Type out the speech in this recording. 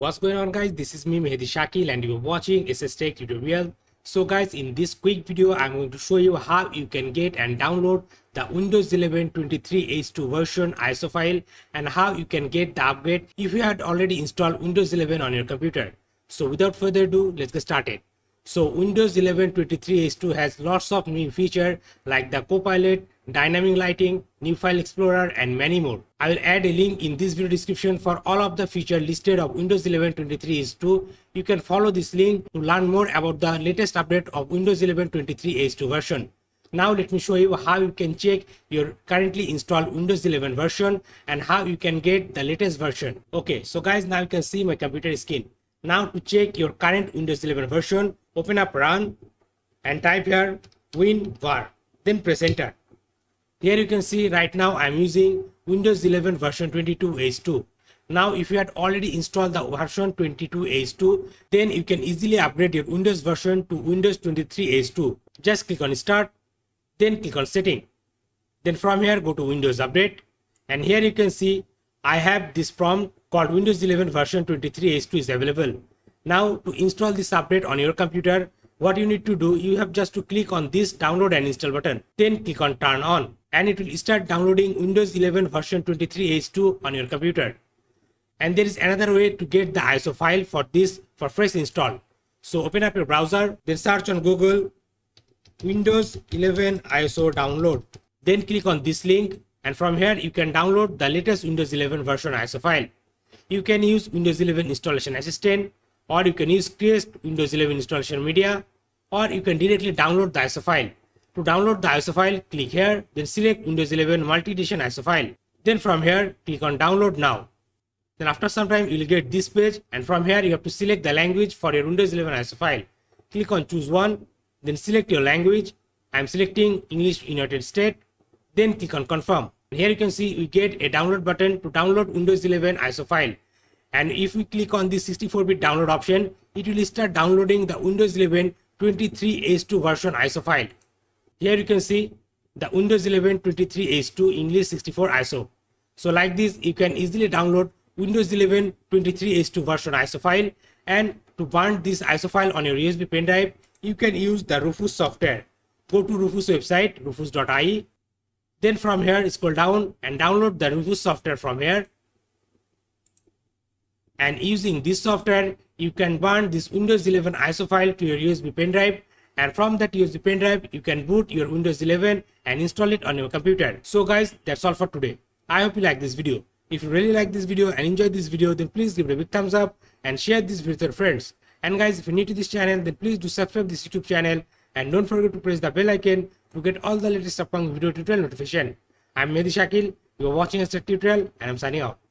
What's going on, guys? This is me, Mehdi Shakil, and you're watching SSTec tutorial. So guys, in this quick video I'm going to show you how you can get and download the Windows 11 23H2 version ISO file and how you can get the upgrade if you had already installed Windows 11 on your computer. So without further ado, let's get started. So Windows 11 23H2 has lots of new features like the Copilot, dynamic lighting, new file explorer, and many more. I will add a link in this video description for all of the features listed of Windows 11 23H2. You can follow this link to learn more about the latest update of Windows 11 23H2 version. Now let me show you how you can check your currently installed Windows 11 version and how you can get the latest version. Okay, so guys, now you can see my computer screen. Now to check your current Windows 11 version, open up Run and type here WinVar, then press enter. Here you can see right now I'm using Windows 11 version 22H2. Now if you had already installed the version 22H2, then you can easily upgrade your Windows version to Windows 23H2. Just click on Start, then click on Setting. Then from here go to Windows Update, and here you can see I have this prompt called Windows 11 version 23H2 is available. Now to install this update on your computer, what you need to do, you have just to click on this download and install button, then click on turn on, and it will start downloading Windows 11 version 23H2 on your computer. And there is another way to get the ISO file for this for fresh install. So open up your browser, then search on Google Windows 11 ISO download, then click on this link, and from here you can download the latest Windows 11 version ISO file. You can use Windows 11 installation assistant, or you can use Create Windows 11 installation media, or you can directly download the ISO file. To download the ISO file, click here, then select Windows 11 multi-edition ISO file. Then from here, click on download now. Then after some time, you will get this page, and from here you have to select the language for your Windows 11 ISO file. Click on choose one, then select your language. I am selecting English United States. Then click on confirm. And here you can see we get a download button to download Windows 11 ISO file. And if we click on this 64-bit download option, it will start downloading the Windows 11 23H2 version ISO file. Here you can see the Windows 11 23H2 English 64 ISO. So like this, you can easily download Windows 11 23H2 version ISO file. And to burn this ISO file on your USB pen drive, you can use the Rufus software. Go to Rufus website, rufus.ie. Then from here, scroll down and download the Rufus software from here. And using this software, you can burn this Windows 11 ISO file to your USB pen drive. And from that USB pen drive, you can boot your Windows 11 and install it on your computer. So guys, that's all for today. I hope you like this video. If you really like this video and enjoyed this video, then please give it a big thumbs up and share this with your friends. And guys, if you're new to this channel, then please do subscribe this YouTube channel and don't forget to press the bell icon to get all the latest upcoming video tutorial notification. I'm Mehdi Shakil, you are watching SSTec tutorial, and I'm signing out.